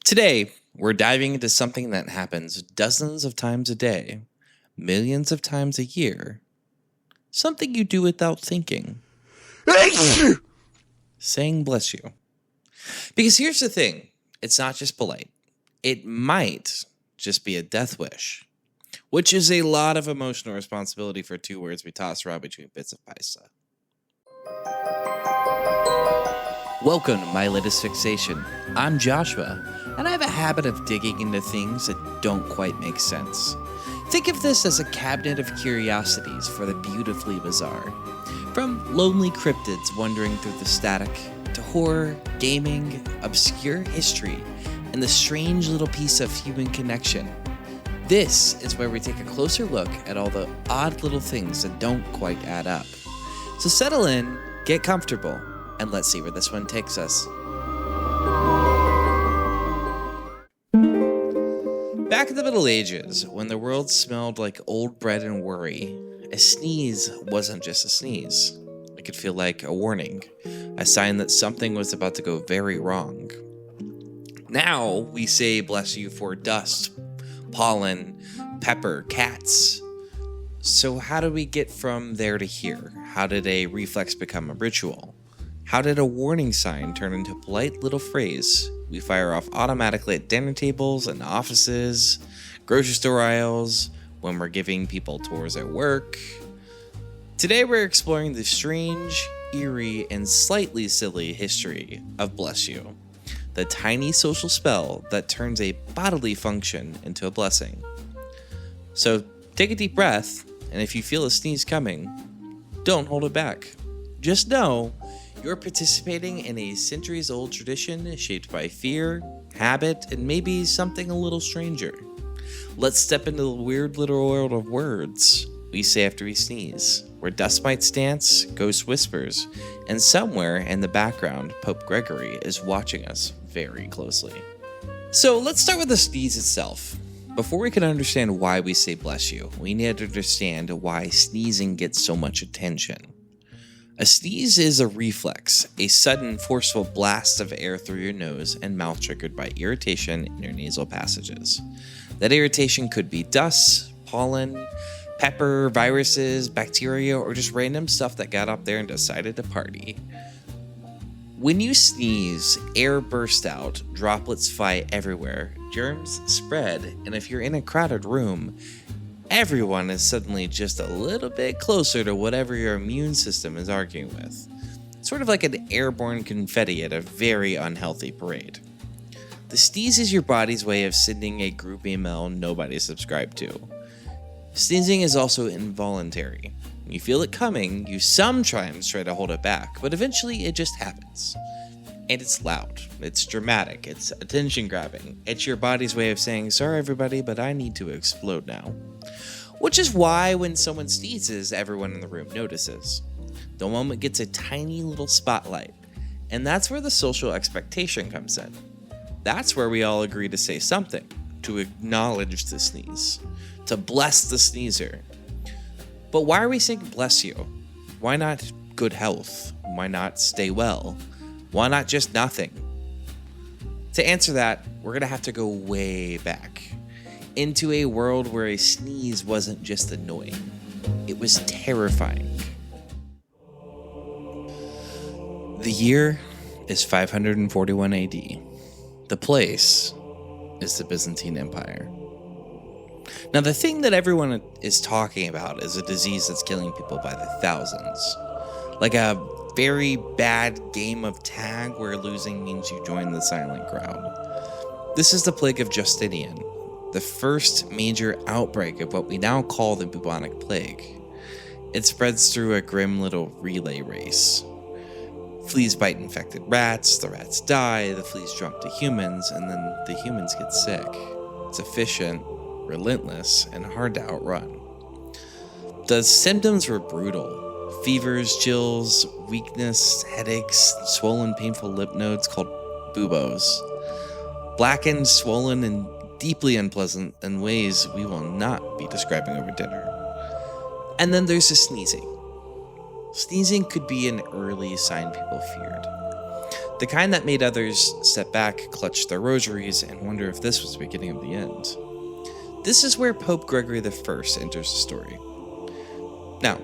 Today, we're diving into something that happens dozens of times a day, millions of times a year. Something you do without thinking. Saying bless you. Because here's the thing, it's not just polite. It might just be a death wish, which is a lot of emotional responsibility for two words we toss around between bits of pasta. Welcome to My Latest Fixation. I'm Joshua, and I have a habit of digging into things that don't quite make sense. Think of this as a cabinet of curiosities for the beautifully bizarre. From lonely cryptids wandering through the static, to horror, gaming, obscure history, and the strange little piece of human connection. This is where we take a closer look at all the odd little things that don't quite add up. So settle in, get comfortable, and let's see where this one takes us. Back in the Middle Ages, when the world smelled like old bread and worry, a sneeze wasn't just a sneeze. It could feel like a warning, a sign that something was about to go very wrong. Now we say bless you for dust, pollen, pepper, cats. So how do we get from there to here? How did a reflex become a ritual? How did a warning sign turn into a polite little phrase we fire off automatically at dinner tables and offices, grocery store aisles, when we're giving people tours at work? Today we're exploring the strange, eerie, and slightly silly history of bless you, the tiny social spell that turns a bodily function into a blessing. So take a deep breath, and if you feel a sneeze coming, don't hold it back. Just know you're participating in a centuries-old tradition shaped by fear, habit, and maybe something a little stranger. Let's step into the weird little world of words we say after we sneeze, where dust mites dance, ghost whispers, and somewhere in the background, Pope Gregory is watching us very closely. So let's start with the sneeze itself. Before we can understand why we say bless you, we need to understand why sneezing gets so much attention. A sneeze is a reflex, a sudden, forceful blast of air through your nose and mouth triggered by irritation in your nasal passages. That irritation could be dust, pollen, pepper, viruses, bacteria, or just random stuff that got up there and decided to party. When you sneeze, air bursts out, droplets fly everywhere, germs spread, and if you're in a crowded room, everyone is suddenly just a little bit closer to whatever your immune system is arguing with. Sort of like an airborne confetti at a very unhealthy parade. The sneeze is your body's way of sending a group email nobody's subscribed to. Sneezing is also involuntary. When you feel it coming, you sometimes try to hold it back, but eventually it just happens. And it's loud, it's dramatic, it's attention-grabbing. It's your body's way of saying, sorry everybody, but I need to explode now. Which is why when someone sneezes, everyone in the room notices. The moment gets a tiny little spotlight, and that's where the social expectation comes in. That's where we all agree to say something, to acknowledge the sneeze, to bless the sneezer. But why are we saying bless you? Why not good health? Why not stay well? Why not just nothing? To answer that, we're going to have to go way back into a world where a sneeze wasn't just annoying. It was terrifying. The year is 541 AD. The place is the Byzantine Empire. Now, the thing that everyone is talking about is a disease that's killing people by the thousands. Like a very bad game of tag where losing means you join the silent crowd. This is the plague of Justinian, the first major outbreak of what we now call the bubonic plague. It spreads through a grim little relay race. Fleas bite infected rats, the rats die, the fleas jump to humans, and then the humans get sick. It's efficient, relentless, and hard to outrun. The symptoms were brutal. Fevers, chills, weakness, headaches, swollen, painful lymph nodes called buboes. Blackened, swollen, and deeply unpleasant in ways we will not be describing over dinner. And then there's the sneezing. Sneezing could be an early sign people feared. The kind that made others step back, clutch their rosaries, and wonder if this was the beginning of the end. This is where Pope Gregory the First enters the story. Now,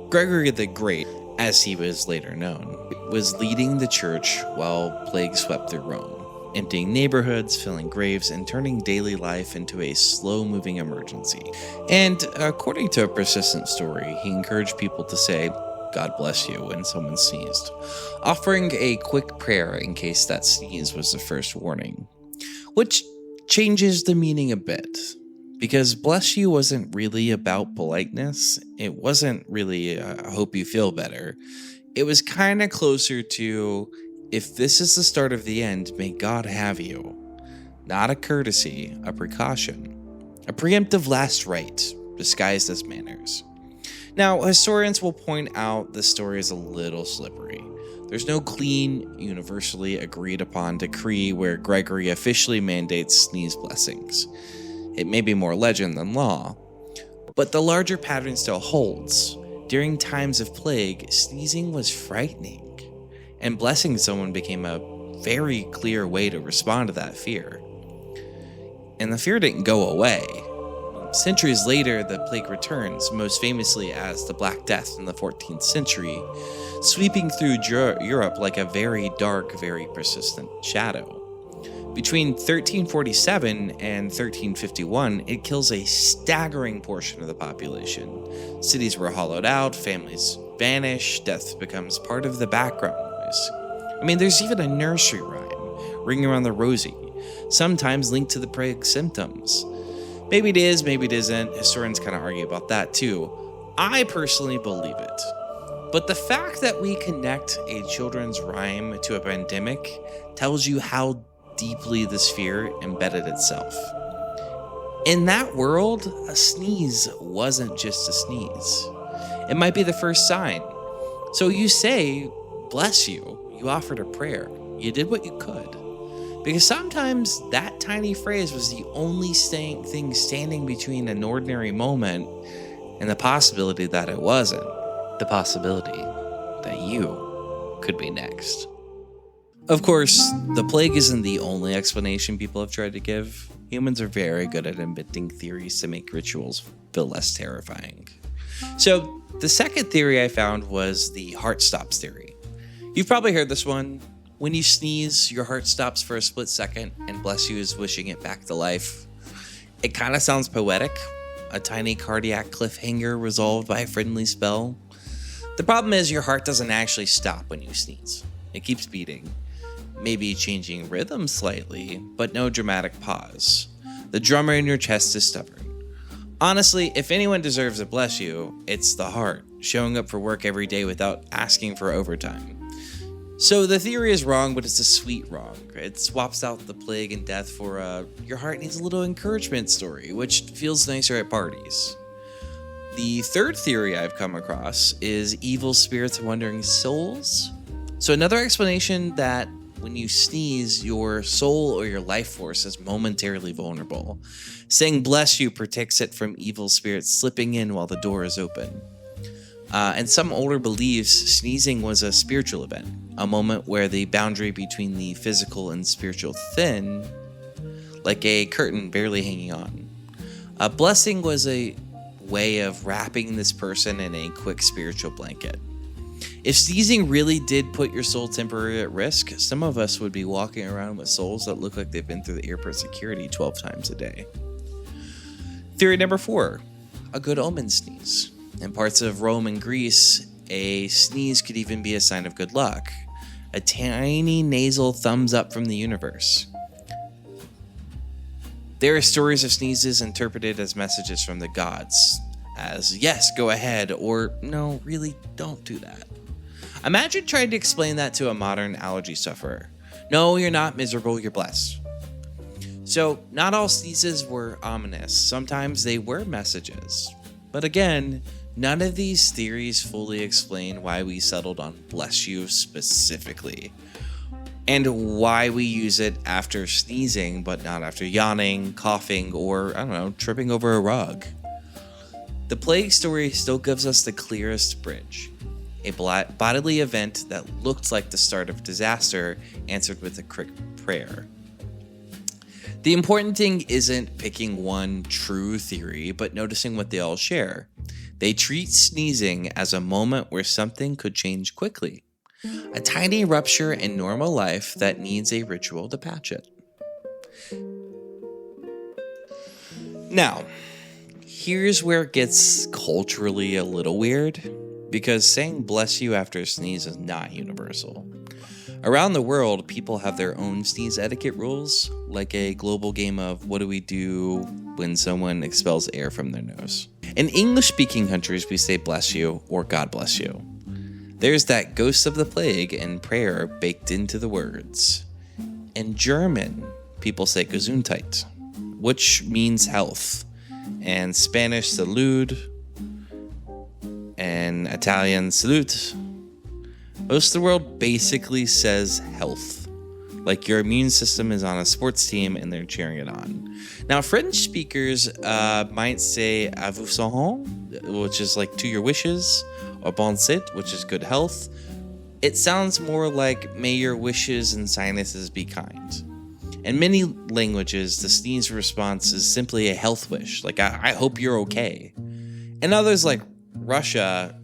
Gregory the Great, as he was later known, was leading the church while plague swept through Rome, emptying neighborhoods, filling graves, and turning daily life into a slow-moving emergency. And according to a persistent story, he encouraged people to say, "God bless you," when someone sneezed, offering a quick prayer in case that sneeze was the first warning, which changes the meaning a bit. Because bless you wasn't really about politeness. It wasn't really, I hope you feel better. It was kind of closer to, if this is the start of the end, may God have you. Not a courtesy, a precaution. A preemptive last rite, disguised as manners. Now, historians will point out this story is a little slippery. There's no clean, universally agreed upon decree where Gregory officially mandates sneeze blessings. It may be more legend than law, but the larger pattern still holds. During times of plague, sneezing was frightening, and blessing someone became a very clear way to respond to that fear. And the fear didn't go away. Centuries later, the plague returns, most famously as the Black Death in the 14th century, sweeping through Europe like a very dark, very persistent shadow. Between 1347 and 1351, it kills a staggering portion of the population. Cities were hollowed out, families vanish, death becomes part of the background noise. I mean, there's even a nursery rhyme, Ring Around the Rosie, sometimes linked to the plague symptoms. Maybe it is, maybe it isn't. Historians kind of argue about that too. I personally believe it. But the fact that we connect a children's rhyme to a pandemic tells you how deeply this fear embedded itself. In that world, a sneeze wasn't just a sneeze. It might be the first sign. So you say, "Bless you." You offered a prayer. You did what you could. Because sometimes that tiny phrase was the only thing standing between an ordinary moment and the possibility that it wasn't. The possibility that you could be next. Of course, the plague isn't the only explanation people have tried to give. Humans are very good at inventing theories to make rituals feel less terrifying. So, the second theory I found was the heart stops theory. You've probably heard this one. When you sneeze, your heart stops for a split second, and bless you is wishing it back to life. It kind of sounds poetic, a tiny cardiac cliffhanger resolved by a friendly spell. The problem is your heart doesn't actually stop when you sneeze. It keeps beating. Maybe changing rhythm slightly, but no dramatic pause. The drummer in your chest is stubborn. Honestly, if anyone deserves a bless you, it's the heart, showing up for work every day without asking for overtime. So the theory is wrong, but it's a sweet wrong. It swaps out the plague and death for a your heart needs a little encouragement story, which feels nicer at parties. The third theory I've come across is evil spirits and wandering souls. So another explanation that when you sneeze, your soul or your life force is momentarily vulnerable. Saying bless you protects it from evil spirits slipping in while the door is open. And some older beliefs sneezing was a spiritual event, a moment where the boundary between the physical and spiritual thin, like a curtain barely hanging on. A blessing was a way of wrapping this person in a quick spiritual blanket. If sneezing really did put your soul temporarily at risk, some of us would be walking around with souls that look like they've been through the airport security 12 times a day. Theory number 4, a good omen sneeze. In parts of Rome and Greece, a sneeze could even be a sign of good luck. A tiny nasal thumbs up from the universe. There are stories of sneezes interpreted as messages from the gods, as yes, go ahead, or no, really don't do that. Imagine trying to explain that to a modern allergy sufferer. No, you're not miserable, you're blessed. So, not all sneezes were ominous. Sometimes they were messages. But again, none of these theories fully explain why we settled on bless you specifically, and why we use it after sneezing, but not after yawning, coughing, or, tripping over a rug. The plague story still gives us the clearest bridge. A bodily event that looked like the start of disaster answered with a quick prayer. The important thing isn't picking one true theory, but noticing what they all share. They treat sneezing as a moment where something could change quickly. A tiny rupture in normal life that needs a ritual to patch it. Now, here's where it gets culturally a little weird, because saying bless you after a sneeze is not universal. Around the world, people have their own sneeze etiquette rules, like a global game of what do we do when someone expels air from their nose. In English-speaking countries, we say bless you or God bless you. There's that ghost of the plague and prayer baked into the words. In German, people say Gesundheit, which means health, and Spanish salud, and Italian salute. Most of the world basically says health, like your immune system is on a sports team and they're cheering it on. Now, French speakers might say à vos sangs, which is like to your wishes, or bonne santé, which is good health. It sounds more like may your wishes and sinuses be kind. In many languages, the sneeze response is simply a health wish, like I hope you're okay. In others, like Russia,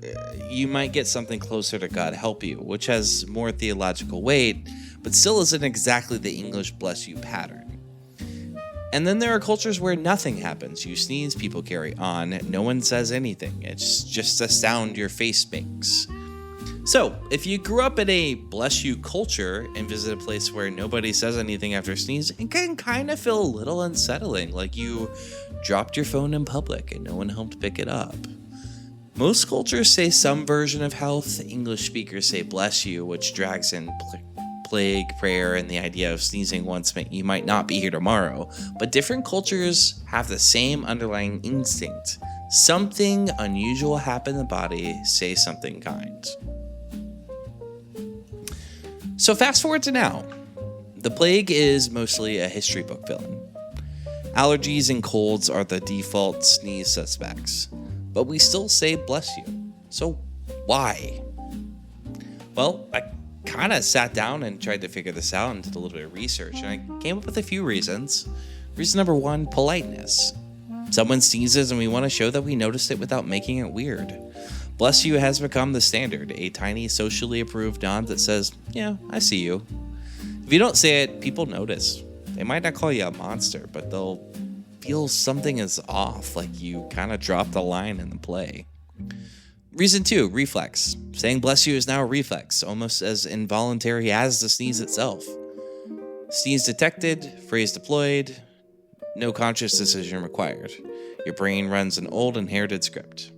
you might get something closer to God help you, which has more theological weight, but still isn't exactly the English bless you pattern. And then there are cultures where nothing happens. You sneeze, people carry on, no one says anything. It's just a sound your face makes. So, if you grew up in a bless you culture and visit a place where nobody says anything after a sneeze, it can kind of feel a little unsettling, like you dropped your phone in public and no one helped pick it up. Most cultures say some version of health. English speakers say bless you, which drags in plague, prayer, and the idea of sneezing once you might not be here tomorrow. But different cultures have the same underlying instinct. Something unusual happened in the body, say something kind. So fast forward to now. The plague is mostly a history book villain. Allergies and colds are the default sneeze suspects. But we still say bless you. So why? Well, I kind of sat down and tried to figure this out and did a little bit of research, and I came up with a few reasons. Reason number one, politeness. Someone sneezes and we want to show that we noticed it without making it weird. Bless you has become the standard, a tiny socially approved nod that says, yeah, I see you. If you don't say it, people notice. They might not call you a monster, but they'll feel something is off, like you kind of dropped a line in the play. Reason two, reflex. Saying bless you is now a reflex, almost as involuntary as the sneeze itself. Sneeze detected, phrase deployed, no conscious decision required. Your brain runs an old inherited script.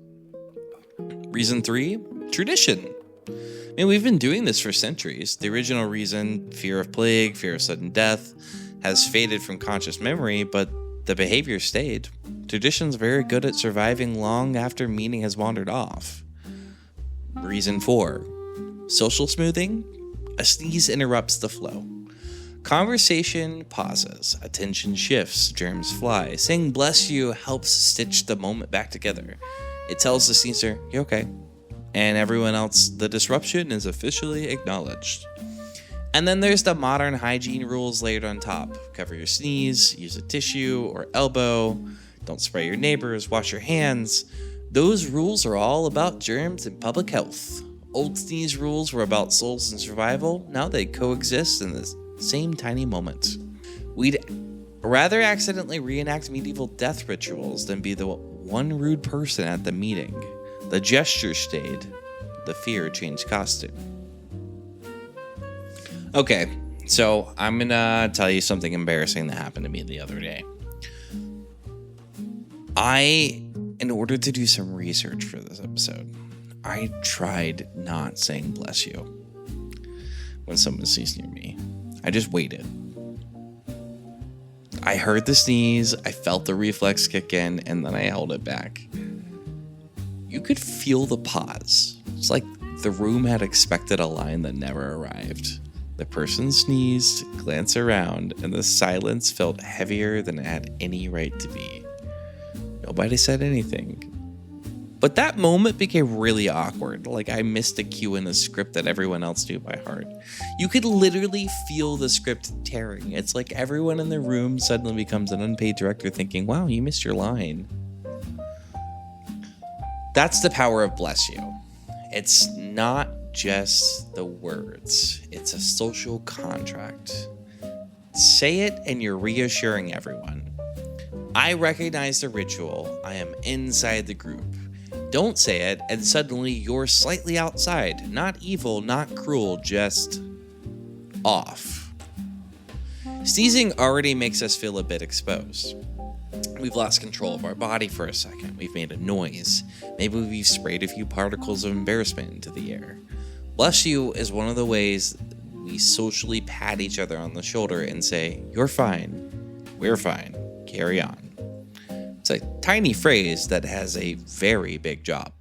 Reason three, tradition. I mean, we've been doing this for centuries. The original reason, fear of plague, fear of sudden death, has faded from conscious memory, but the behavior stayed. Tradition's very good at surviving long after meaning has wandered off. Reason 4. Social smoothing. A sneeze interrupts the flow. Conversation pauses. Attention shifts. Germs fly. Saying bless you helps stitch the moment back together. It tells the sneezer, you're okay. And everyone else, the disruption is officially acknowledged. And then there's the modern hygiene rules layered on top. Cover your sneeze, use a tissue or elbow, don't spray your neighbors, wash your hands. Those rules are all about germs and public health. Old sneeze rules were about souls and survival. Now they coexist in the same tiny moment. We'd rather accidentally reenact medieval death rituals than be the one rude person at the meeting. The gesture stayed, the fear changed costume. Okay, so I'm gonna tell you something embarrassing that happened to me the other day. In order to do some research for this episode, I tried not saying bless you when someone sneezed near me. I just waited. I heard the sneeze, I felt the reflex kick in, and then I held it back. You could feel the pause. It's like the room had expected a line that never arrived. The person sneezed, glanced around, and the silence felt heavier than it had any right to be. Nobody said anything. But that moment became really awkward, like I missed a cue in the script that everyone else knew by heart. You could literally feel the script tearing. It's like everyone in the room suddenly becomes an unpaid director thinking, wow, you missed your line. That's the power of bless you. It's not just the words, it's a social contract. Say it and you're reassuring everyone. I recognize the ritual. I am inside the group. Don't say it, and suddenly you're slightly outside. Not evil, not cruel, just off. Sneezing already makes us feel a bit exposed. We've lost control of our body for a second. We've made a noise. Maybe we've sprayed a few particles of embarrassment into the air. Bless you is one of the ways we socially pat each other on the shoulder and say, you're fine, we're fine, carry on. It's a tiny phrase that has a very big job.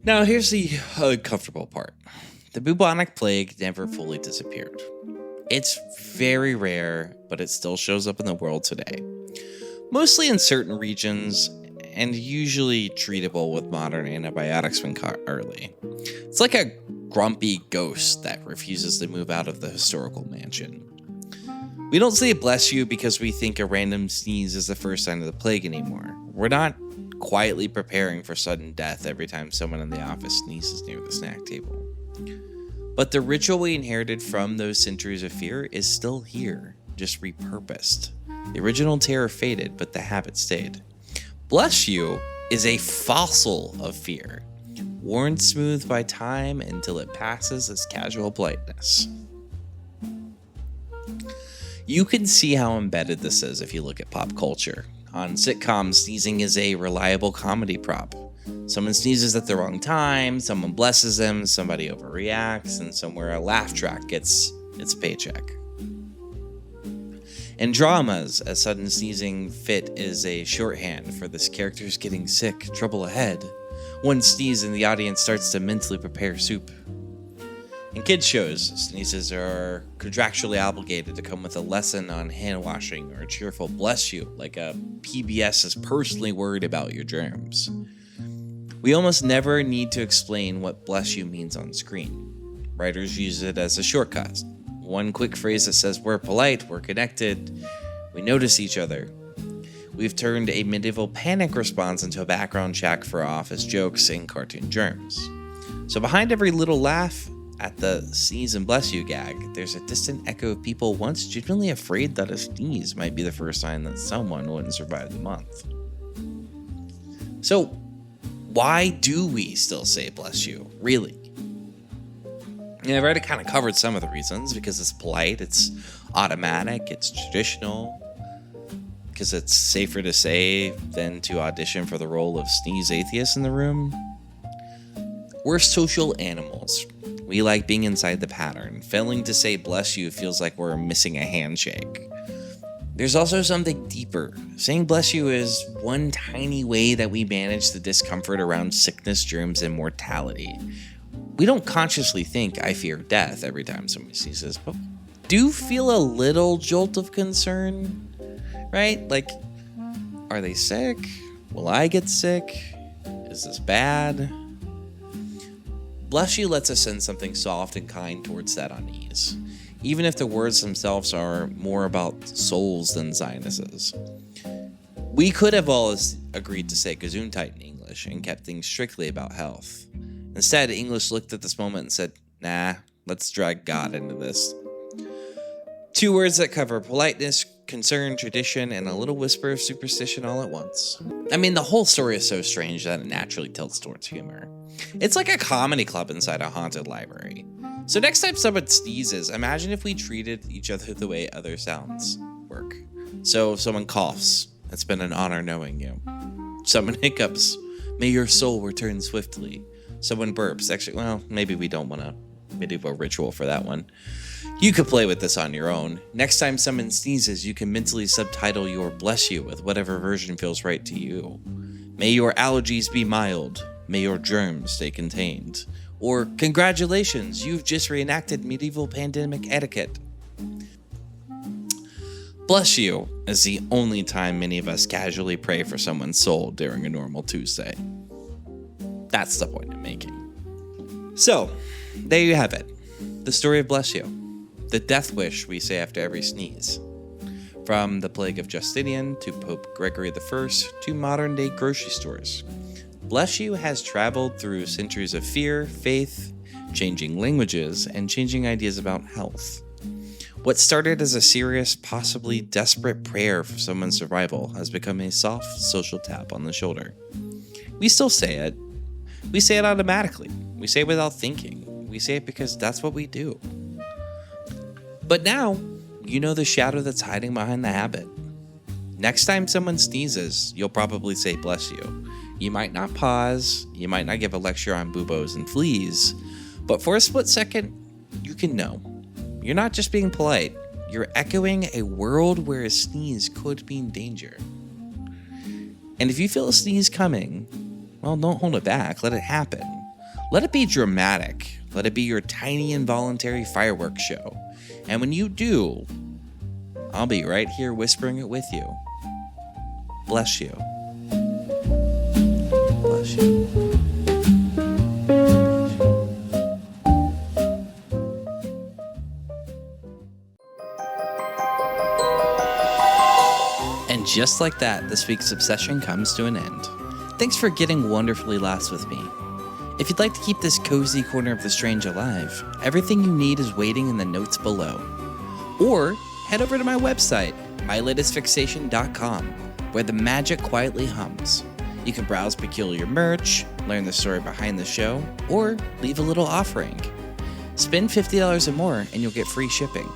Now here's the uncomfortable part. The bubonic plague never fully disappeared. It's very rare, but it still shows up in the world today. Mostly in certain regions, and usually treatable with modern antibiotics when caught early. It's like a grumpy ghost that refuses to move out of the historical mansion. We don't say bless you because we think a random sneeze is the first sign of the plague anymore. We're not quietly preparing for sudden death every time someone in the office sneezes near the snack table. But the ritual we inherited from those centuries of fear is still here, just repurposed. The original terror faded, but the habit stayed. Bless you is a fossil of fear, worn smooth by time until it passes as casual politeness. You can see how embedded this is if you look at pop culture. On sitcoms, sneezing is a reliable comedy prop. Someone sneezes at the wrong time, someone blesses them, somebody overreacts, and somewhere a laugh track gets its paycheck. In dramas, a sudden sneezing fit is a shorthand for this character's getting sick, trouble ahead. One sneeze and the audience starts to mentally prepare soup. In kids' shows, sneezes are contractually obligated to come with a lesson on hand washing or a cheerful bless you, like a PBS is personally worried about your germs. We almost never need to explain what bless you means on screen. Writers use it as a shortcut. One quick phrase that says we're polite, we're connected, we notice each other. We've turned a medieval panic response into a background check for office jokes and cartoon germs. So behind every little laugh at the sneeze and bless you gag, there's a distant echo of people once genuinely afraid that a sneeze might be the first sign that someone wouldn't survive the month. So, why do we still say bless you, really? Yeah, I've already kind of covered some of the reasons, because it's polite, it's automatic, it's traditional, because it's safer to say than to audition for the role of sneeze atheist in the room. We're social animals. We like being inside the pattern. Failing to say bless you feels like we're missing a handshake. There's also something deeper. Saying bless you is one tiny way that we manage the discomfort around sickness, germs, and mortality. We don't consciously think I fear death every time somebody sneezes, but do feel a little jolt of concern, right? Like, are they sick? Will I get sick? Is this bad? Bless you lets us send something soft and kind towards that unease, even if the words themselves are more about souls than sinuses. We could have all agreed to say Gesundheit in English and kept things strictly about health. Instead, English looked at this moment and said, nah, let's drag God into this. Two words that cover politeness, concern, tradition, and a little whisper of superstition all at once. I mean, the whole story is so strange that it naturally tilts towards humor. It's like a comedy club inside a haunted library. So next time someone sneezes, imagine if we treated each other the way other sounds work. So if someone coughs, it's been an honor knowing you. Someone hiccups, may your soul return swiftly. Someone burps, actually, well, maybe we don't want a medieval ritual for that one. You could play with this on your own. Next time someone sneezes, you can mentally subtitle your bless you with whatever version feels right to you. May your allergies be mild. May your germs stay contained. Or, congratulations, you've just reenacted medieval pandemic etiquette. Bless you is the only time many of us casually pray for someone's soul during a normal Tuesday. That's the point I'm making. So, there you have it. The story of Bless You. The death wish we say after every sneeze. From the plague of Justinian to Pope Gregory the First to modern day grocery stores. Bless You has traveled through centuries of fear, faith, changing languages, and changing ideas about health. What started as a serious, possibly desperate prayer for someone's survival has become a soft social tap on the shoulder. We still say it. We say it automatically. We say it without thinking. We say it because that's what we do. But now, you know the shadow that's hiding behind the habit. Next time someone sneezes, you'll probably say bless you. You might not pause, you might not give a lecture on buboes and fleas, but for a split second, you can know. You're not just being polite, you're echoing a world where a sneeze could mean danger. And if you feel a sneeze coming, well, don't hold it back, let it happen. Let it be dramatic, let it be your tiny involuntary fireworks show. And when you do, I'll be right here whispering it with you. Bless you. Bless you. And just like that, this week's obsession comes to an end. Thanks for getting wonderfully lost with me. If you'd like to keep this cozy corner of the strange alive, everything you need is waiting in the notes below. Or head over to my website, mylatestfixation.com, where the magic quietly hums. You can browse peculiar merch, learn the story behind the show, or leave a little offering. Spend $50 or more and you'll get free shipping.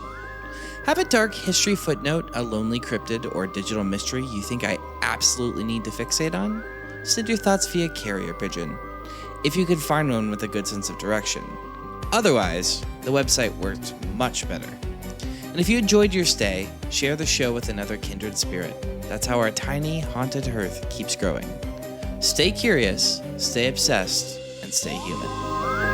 Have a dark history footnote, a lonely cryptid, or digital mystery you think I absolutely need to fixate on? Send your thoughts via carrier pigeon, if you can find one with a good sense of direction. Otherwise, the website works much better. And if you enjoyed your stay, share the show with another kindred spirit. That's how our tiny, haunted hearth keeps growing. Stay curious, stay obsessed, and stay human.